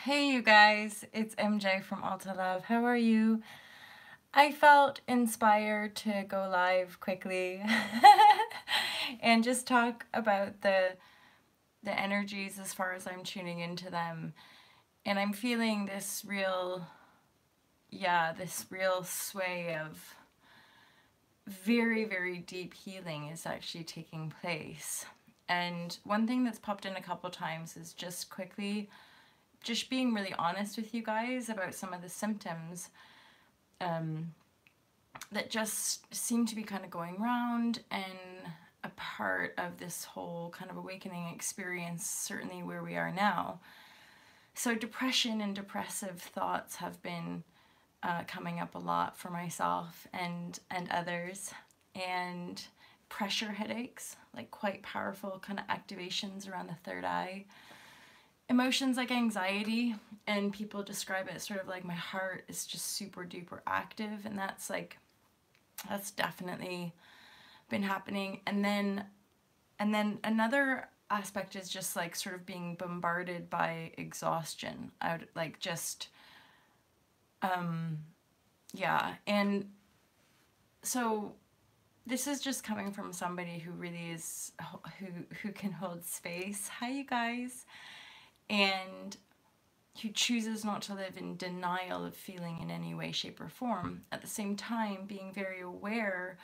Hey you guys, it's MJ from Alta Love. How are you? I felt inspired to go live quickly and just talk about the energies as far as I'm tuning into them. And I'm feeling this real sway of very, very deep healing is actually taking place. And one thing that's popped in a couple times is just quickly just being really honest with you guys about some of the symptoms that just seem to be kind of going round and a part of this whole kind of awakening experience, certainly where we are now. So depression and depressive thoughts have been coming up a lot for myself and others, and pressure headaches, like quite powerful kind of activations around the third eye. Emotions like anxiety, and people describe it sort of like my heart is just super duper active, and that's definitely been happening. And then another aspect is just like sort of being bombarded by exhaustion. I would like just yeah. And so this is just coming from somebody who really is who can hold space. Hi you guys. And who chooses not to live in denial of feeling in any way, shape, or form. At the same time, being very aware,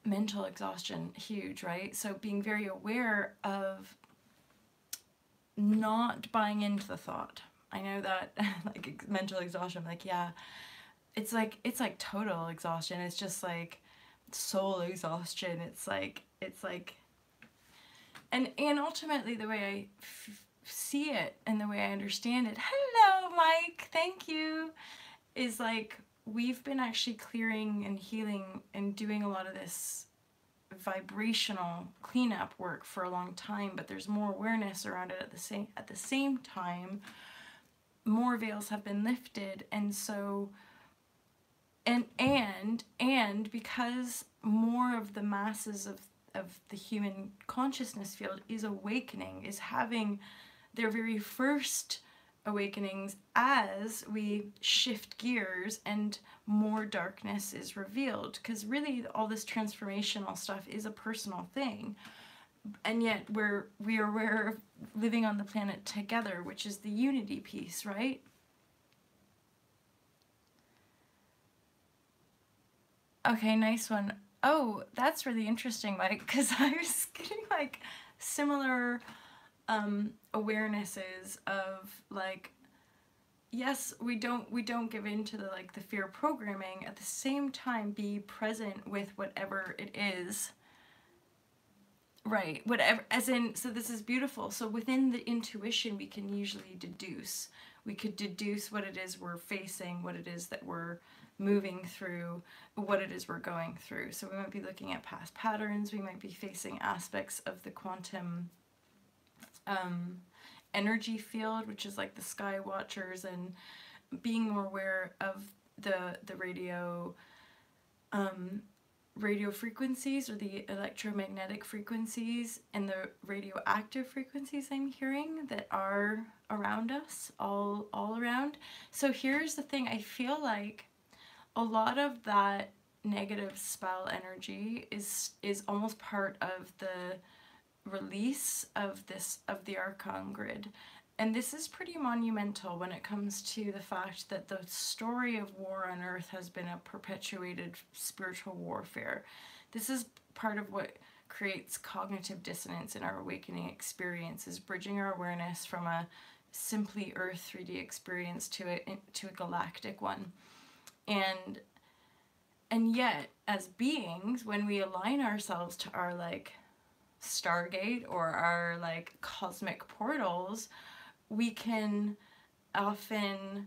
mental exhaustion, huge, right? So being very aware of not buying into the thought. I know that like mental exhaustion, I'm like, yeah, it's like total exhaustion. It's just like soul exhaustion. It's like, and ultimately the way I see it and the way I understand it, hello Mike, thank you, is like we've been actually clearing and healing and doing a lot of this vibrational cleanup work for a long time, but there's more awareness around it at the same time. More veils have been lifted, and so and because more of the masses of the human consciousness field is awakening, is having their very first awakenings as we shift gears and more darkness is revealed. Because really all this transformational stuff is a personal thing, and yet we are aware of living on the planet together, which is the unity piece, right? Okay, nice one. Oh, that's really interesting, Mike, because I was getting like similar awarenesses of like, yes, we don't give in to the like the fear programming. At the same time, be present with whatever it is. Right, whatever, as in, so this is beautiful. So within the intuition, we can usually deduce. We could deduce what it is we're facing, what it is that we're moving through, what it is we're going through. So we might be looking at past patterns, we might be facing aspects of the quantum energy field, which is like the sky watchers, and being more aware of the radio radio frequencies, or the electromagnetic frequencies and the radioactive frequencies I'm hearing that are around us, all around. So here's the thing, I feel like a lot of that negative spell energy is almost part of the release of the Archon grid. And this is pretty monumental when it comes to the fact that the story of war on Earth has been a perpetuated spiritual warfare. This is part of what creates cognitive dissonance in our awakening experience, is bridging our awareness from a simply Earth 3D experience to a galactic one. And yet, as beings, when we align ourselves to our like Stargate or our like cosmic portals, we can often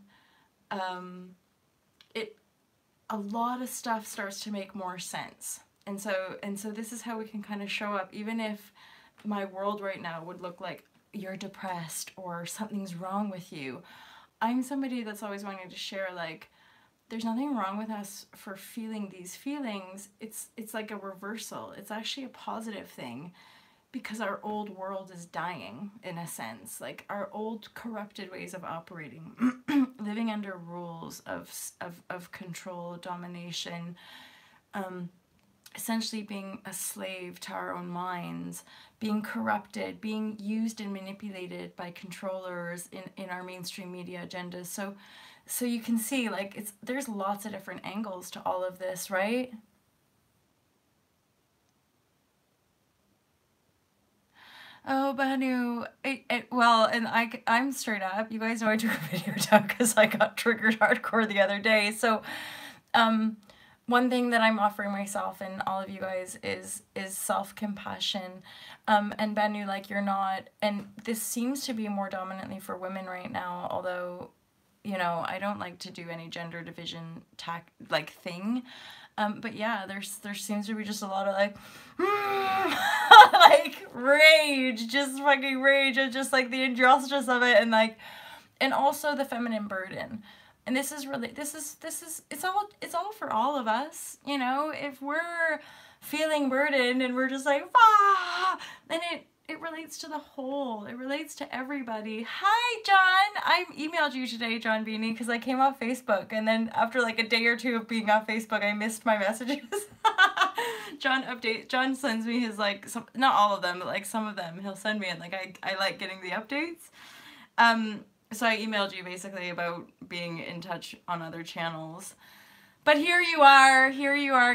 a lot of stuff starts to make more sense. And so this is how we can kind of show up, even if my world right now would look like you're depressed or something's wrong with you. I'm somebody that's always wanting to share like there's nothing wrong with us for feeling these feelings. It's like a reversal. It's actually a positive thing. because our old world is dying, in a sense. Like, our old corrupted ways of operating, living under rules of control, domination, essentially being a slave to our own minds, being corrupted, being used and manipulated by controllers in our mainstream media agendas. So you can see, like, there's lots of different angles to all of this, right? Oh, Banu, well, and I'm straight up. You guys know I took a video down because I got triggered hardcore the other day. So, one thing that I'm offering myself and all of you guys is self-compassion. And Banu, like, you're not, and this seems to be more dominantly for women right now, although, you know, I don't like to do any gender division thing. But yeah, there seems to be just a lot of like, like rage, just fucking rage, and just like the injustice of it, and like, and also the feminine burden. And this is really, it's all for all of us, you know. If we're feeling burdened and we're just like, then it relates to the whole. It relates to everybody. Hi, John. I emailed you today, John Beanie, because I came off Facebook, and then after like a day or two of being off Facebook, I missed my messages. John sends me his, like, not all of them, but like some of them he'll send me, and like I like getting the updates. So I emailed you basically about being in touch on other channels. But here you are,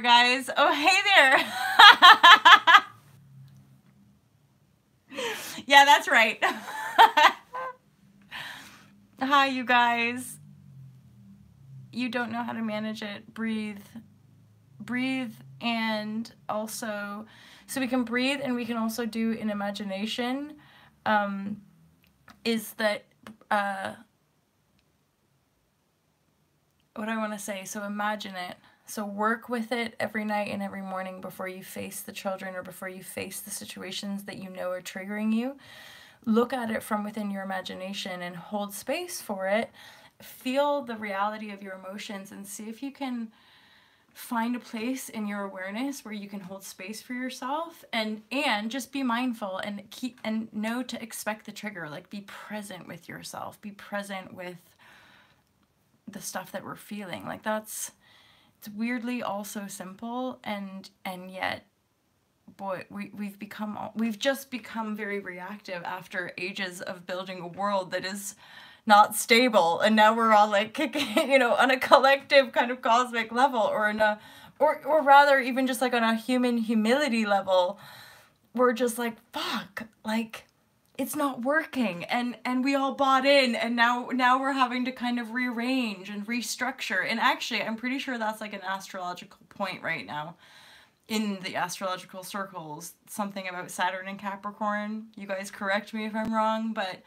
guys. Oh, hey there. Yeah, that's right. Hi, you guys. You don't know how to manage it. Breathe. Breathe, and also, so we can breathe, and we can also do in imagination, is that, what I want to say, so imagine it. So work with it every night and every morning before you face the children or before you face the situations that you know are triggering you. Look at it from within your imagination and hold space for it. Feel the reality of your emotions and see if you can find a place in your awareness where you can hold space for yourself, and just be mindful and know to expect the trigger. Like, be present with yourself, be present with the stuff that we're feeling. Like, it's weirdly all so simple, and yet, boy, we've just become very reactive after ages of building a world that is not stable, and now we're all like kicking, you know, on a collective kind of cosmic level, or or rather even just like on a human humility level, we're just like, fuck, like, it's not working, and we all bought in, and now we're having to kind of rearrange and restructure. And actually, I'm pretty sure that's like an astrological point right now in the astrological circles, something about Saturn and Capricorn. You guys correct me if I'm wrong, but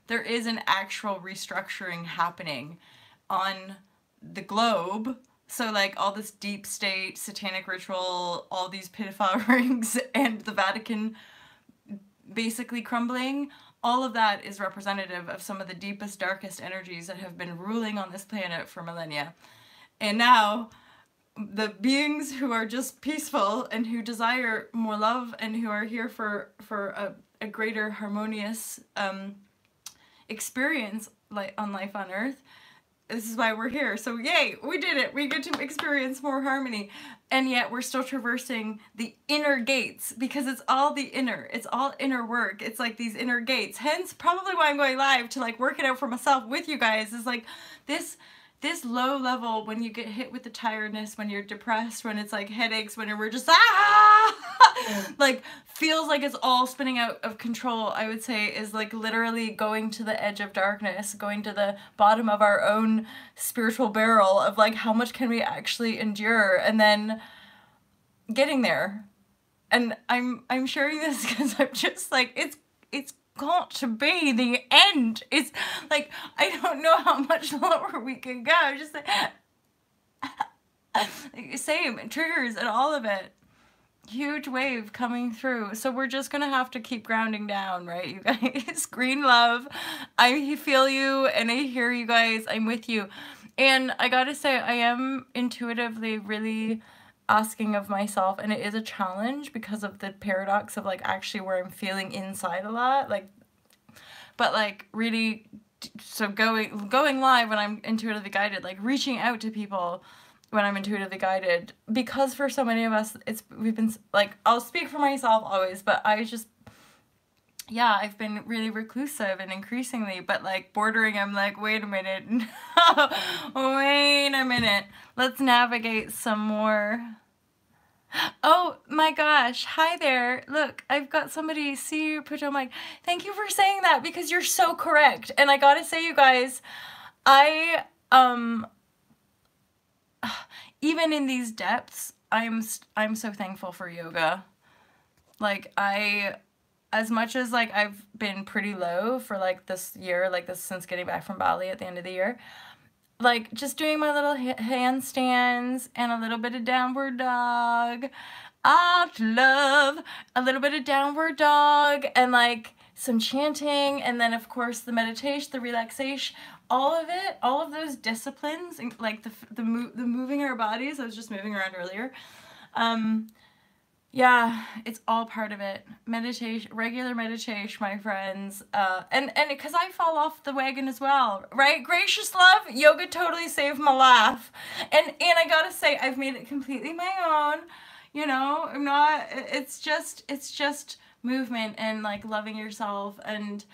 there is an actual restructuring happening on the globe. So like all this deep state, satanic ritual, all these pedophile rings, and the Vatican basically crumbling, all of that is representative of some of the deepest, darkest energies that have been ruling on this planet for millennia. And now, the beings who are just peaceful and who desire more love and who are here for a greater harmonious experience on life on Earth, this is why we're here. So yay, we did it. We get to experience more harmony. And yet we're still traversing the inner gates, because it's all the inner. It's all inner work. It's like these inner gates. Hence probably why I'm going live, to like work it out for myself with you guys, is like this low level, when you get hit with the tiredness, when you're depressed, when it's like headaches, when we're just like feels like it's all spinning out of control, I would say is like literally going to the edge of darkness, going to the bottom of our own spiritual barrel of like, how much can we actually endure, and then getting there. And I'm sharing this because I'm just like, it's got to be the end. It's like, I don't know how much lower we can go. Just like, same triggers and all of it. Huge wave coming through. So we're just gonna have to keep grounding down, right, you guys? Green love. I feel you and I hear you guys. I'm with you. And I gotta say, I am intuitively really asking of myself, and it is a challenge because of the paradox of like actually where I'm feeling inside a lot, like, but like really, so going live when I'm intuitively guided, like reaching out to people when I'm intuitively guided, because for so many of us we've been like, I'll speak for myself always, but I just, yeah, I've been really reclusive and increasingly, but like bordering, I'm like, wait a minute, wait a minute, let's navigate some more. Oh my gosh, hi there. Look, I've got somebody, see you put on mic. Thank you for saying that, because you're so correct. And I gotta say, you guys, I, even in these depths, I'm so thankful for yoga. Like, as much as like I've been pretty low for like this year, like this since getting back from Bali at the end of the year, like just doing my little handstands and a little bit of downward dog, love, a little bit of downward dog, and like some chanting, and then of course the meditation, the relaxation, all of it, all of those disciplines, like the moving our bodies. I was just moving around earlier. Yeah, it's all part of it. Meditation, regular meditation, my friends. And because I fall off the wagon as well, right? Gracious love, yoga totally saved my life. And I gotta say, I've made it completely my own. You know, I'm not, it's just movement and like loving yourself, and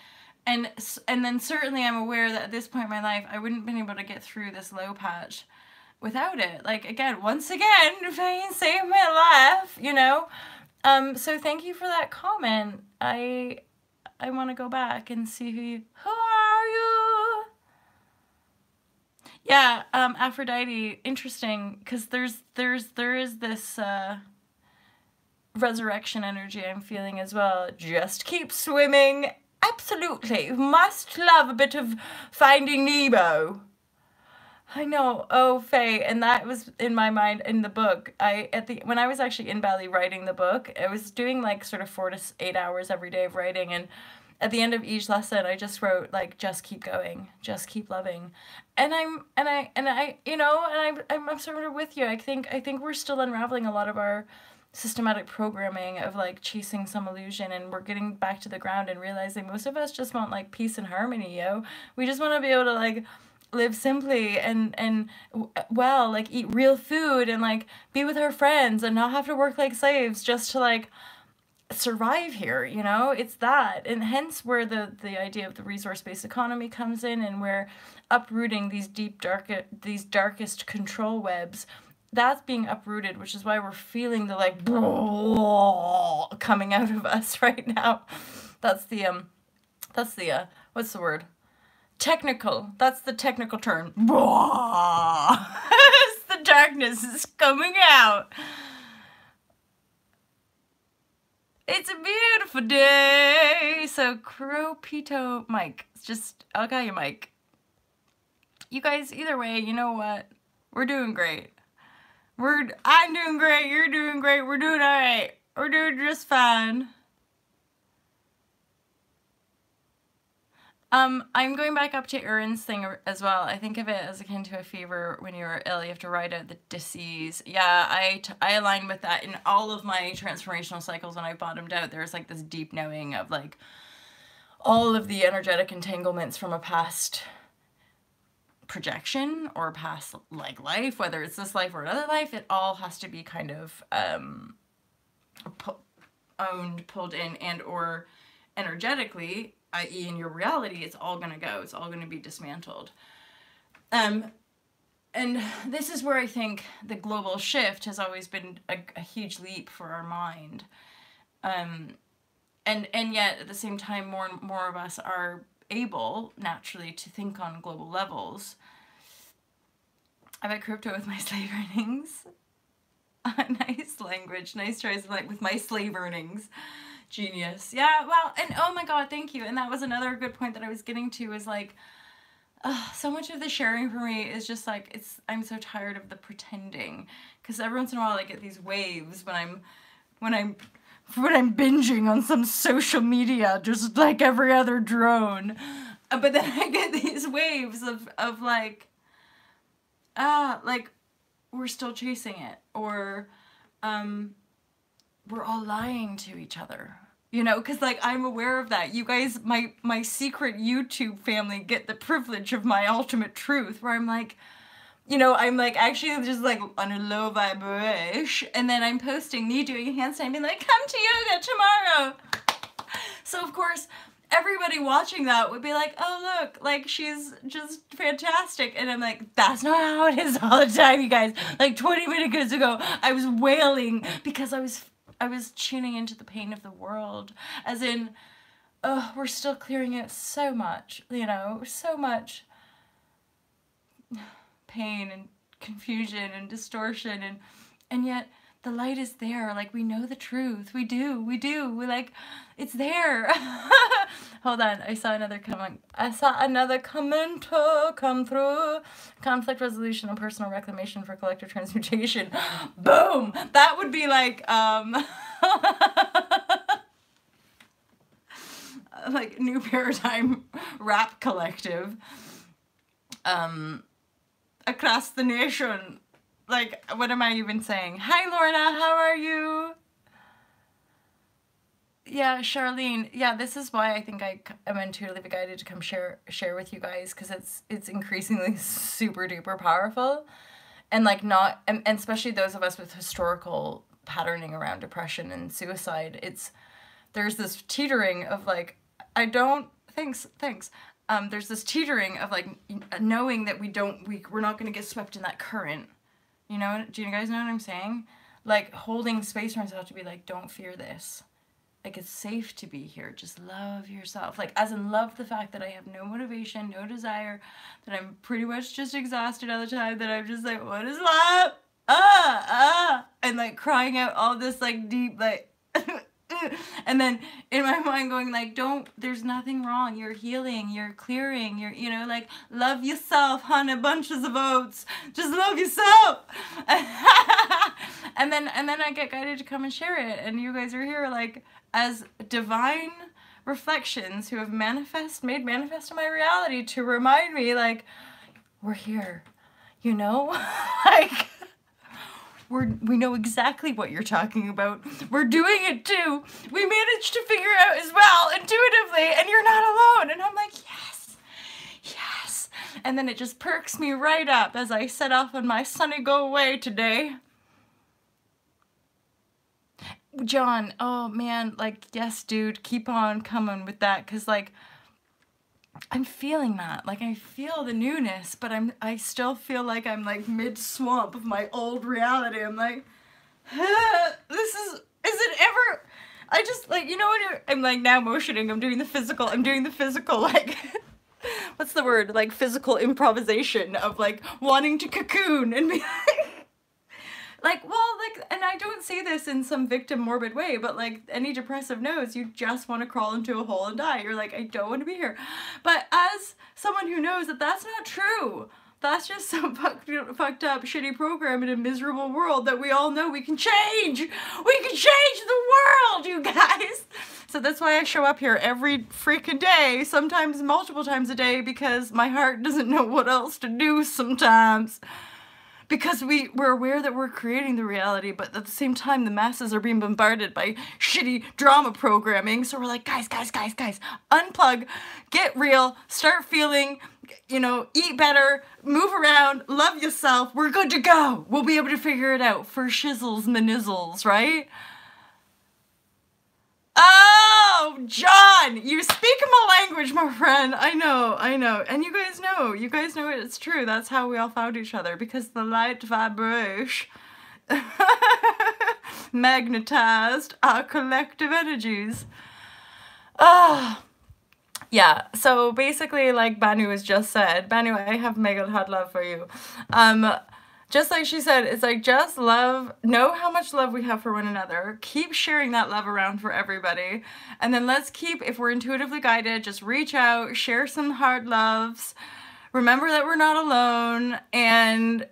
then certainly I'm aware that at this point in my life, I wouldn't have been able to get through this low patch without it. Like, again, once again, Fane saved my life, you know? So thank you for that comment. I want to go back and see who are you? Yeah, Aphrodite, interesting, because there is this, resurrection energy I'm feeling as well. Just keep swimming. Absolutely. Must love a bit of Finding Nemo. I know. Oh, Faye, and that was in my mind in the book. When I was actually in Bali writing the book, I was doing like sort of 4 to 8 hours every day of writing, and at the end of each lesson, I just wrote like, just keep going, just keep loving, and I, you know, and I'm sort of with you. I think we're still unraveling a lot of our systematic programming of like chasing some illusion, and we're getting back to the ground and realizing most of us just want like peace and harmony, yo. We just want to be able to like live simply and well, like eat real food and like be with our friends and not have to work like slaves just to like survive here, you know? It's that. And hence where the idea of the resource-based economy comes in, and we're uprooting these these darkest control webs. That's being uprooted, which is why we're feeling the like coming out of us right now. That's the what's the word? Technical. That's the technical term. The darkness is coming out. It's a beautiful day. So Cropito Mike, I'll call you Mike. You guys, either way, you know what? We're doing great. I'm doing great. You're doing great. We're doing all right. We're doing just fine. I'm going back up to Erin's thing as well. I think of it as akin to a fever. When you're ill, you have to ride out the disease. Yeah, I align with that in all of my transformational cycles. When I bottomed out, there's like this deep knowing of like all of the energetic entanglements from a past projection or past like life, whether it's this life or another life. It all has to be kind of owned, pulled in, and or energetically, i.e. in your reality, it's all gonna go. It's all gonna be dismantled. And this is where I think the global shift has always been a huge leap for our mind. And yet at the same time, more and more of us are able naturally to think on global levels. I bet crypto with my slave earnings. Nice language, nice choice, like with my slave earnings. Genius. Yeah, well, and oh my god, thank you. And that was another good point that I was getting to, is like, so much of the sharing for me is just like, I'm so tired of the pretending, because every once in a while I get these waves when I'm binging on some social media, just like every other drone, but then I get these waves of like we're still chasing it, or we're all lying to each other. You know, because, like, I'm aware of that. You guys, my secret YouTube family get the privilege of my ultimate truth, where I'm like, you know, I'm like actually just like on a low vibrashe, and then I'm posting me doing a handstand being like, come to yoga tomorrow. So of course everybody watching that would be like, oh look, like she's just fantastic. And I'm like, that's not how it is all the time, you guys. Like 20 minutes ago I was wailing because I was tuning into the pain of the world, as in, oh, we're still clearing out so much, you know, so much pain and confusion and distortion, and yet the light is there. Like, we know the truth. We do. We like, it's there. Hold on, I saw another comment come through. Conflict resolution and personal reclamation for collective transmutation. Boom! That would be like like New Paradigm Rap Collective across the nation. Like, what am I even saying? Hi Lorna, how are you? Yeah, Charlene. Yeah, this is why I think I am intuitively guided to come share with you guys, because it's increasingly super duper powerful, and like not, and especially those of us with historical patterning around depression and suicide. There's this teetering of like, thanks. There's this teetering of like knowing that we're not going to get swept in that current. You know, do you guys know what I'm saying? Like, holding space for myself to be like, don't fear this. Like, it's safe to be here. Just love yourself. Like, as in, love the fact that I have no motivation, no desire, that I'm pretty much just exhausted all the time, that I'm just like, what is love? And like crying out all this like deep, like, and then in my mind going like, there's nothing wrong, you're healing, you're clearing, you know, like, love yourself, honey, bunches of oats, just love yourself. and then I get guided to come and share it, and you guys are here like as divine reflections who have made manifest in my reality to remind me like, we're here, you know. Like, we know exactly what you're talking about. We're doing it too. We managed to figure out as well intuitively, and you're not alone. And I'm like, yes. And then it just perks me right up as I set off on my sunny go away today. John, oh man, like, yes, dude, keep on coming with that, because like, I'm feeling that. Like, I feel the newness, but I still feel like I'm like mid-swamp of my old reality. I'm like, is it ever, I just like, you know what, I'm like now motioning, I'm doing the physical like, what's the word, like physical improvisation of like wanting to cocoon and be like, well, like, and I don't say this in some victim morbid way, but like any depressive knows, you just want to crawl into a hole and die. You're like, I don't want to be here. But as someone who knows that that's not true, that's just some fucked up, shitty program in a miserable world that we all know we can change. We can change the world, you guys. So that's why I show up here every freaking day, sometimes multiple times a day, because my heart doesn't know what else to do sometimes. Because we're aware that we're creating the reality, but at the same time, the masses are being bombarded by shitty drama programming. So we're like, guys, unplug, get real, start feeling, you know, eat better, move around, love yourself. We're good to go. We'll be able to figure it out for shizzles manizzles, right? Oh, John, you speak my language, my friend. I know. And you guys know it's true. That's how we all found each other, because the light vibrashe magnetized our collective energies. Yeah, so basically, like Banu has just said, Banu, I have mega hot love for you. Just like she said, it's like, just love, know how much love we have for one another, keep sharing that love around for everybody, and then let's keep, if we're intuitively guided, just reach out, share some hard loves, remember that we're not alone, and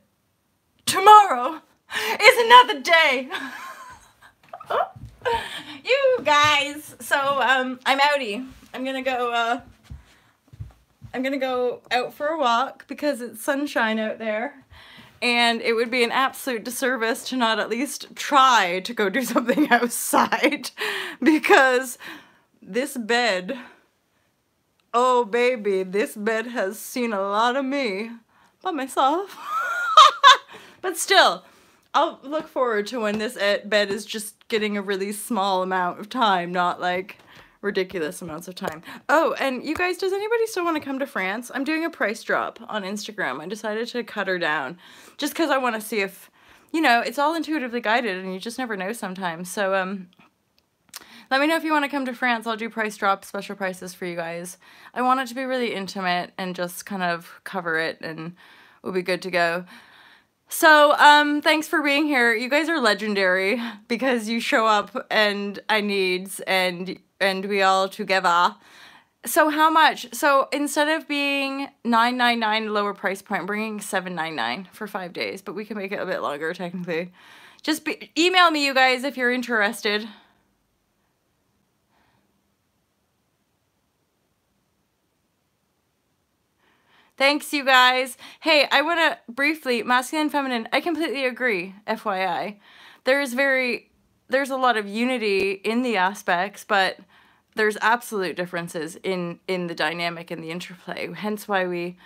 tomorrow is another day. You guys, so I'm outie. I'm gonna go out for a walk because it's sunshine out there. and it would be an absolute disservice to not at least try to go do something outside, because this bed, oh baby, this bed has seen a lot of me by myself. But still, I'll look forward to when this bed is just getting a really small amount of time, not like ridiculous amounts of time. Oh, and you guys, does anybody still want to come to France? I'm doing a price drop on Instagram. I decided to cut her down just because I want to see if, you know, it's all intuitively guided and you just never know sometimes. So, let me know if you want to come to France. I'll do price drop special prices for you guys. I want it to be really intimate and just kind of cover it, and we'll be good to go. So, thanks for being here. You guys are legendary because you show up and I needs and we all together. So how much? So instead of being $9.99 lower price point, I'm bringing $7.99 for 5 days, but we can make it a bit longer technically. Just email me, you guys, if you're interested. Thanks, you guys. Hey, I want to briefly, masculine and feminine, I completely agree, FYI. There's a lot of unity in the aspects, but there's absolute differences in the dynamic and the interplay. Hence why we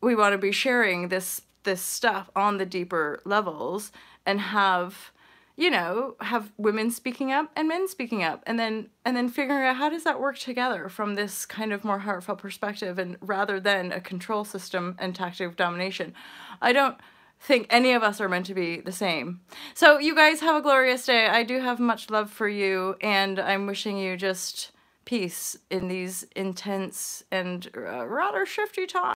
want to be sharing this stuff on the deeper levels and have, you know, have women speaking up and men speaking up, and then figuring out how does that work together from this kind of more heartfelt perspective, and rather than a control system and tactic of domination. I don't think any of us are meant to be the same. So you guys have a glorious day. I do have much love for you, and I'm wishing you just peace in these intense and rather shifty times.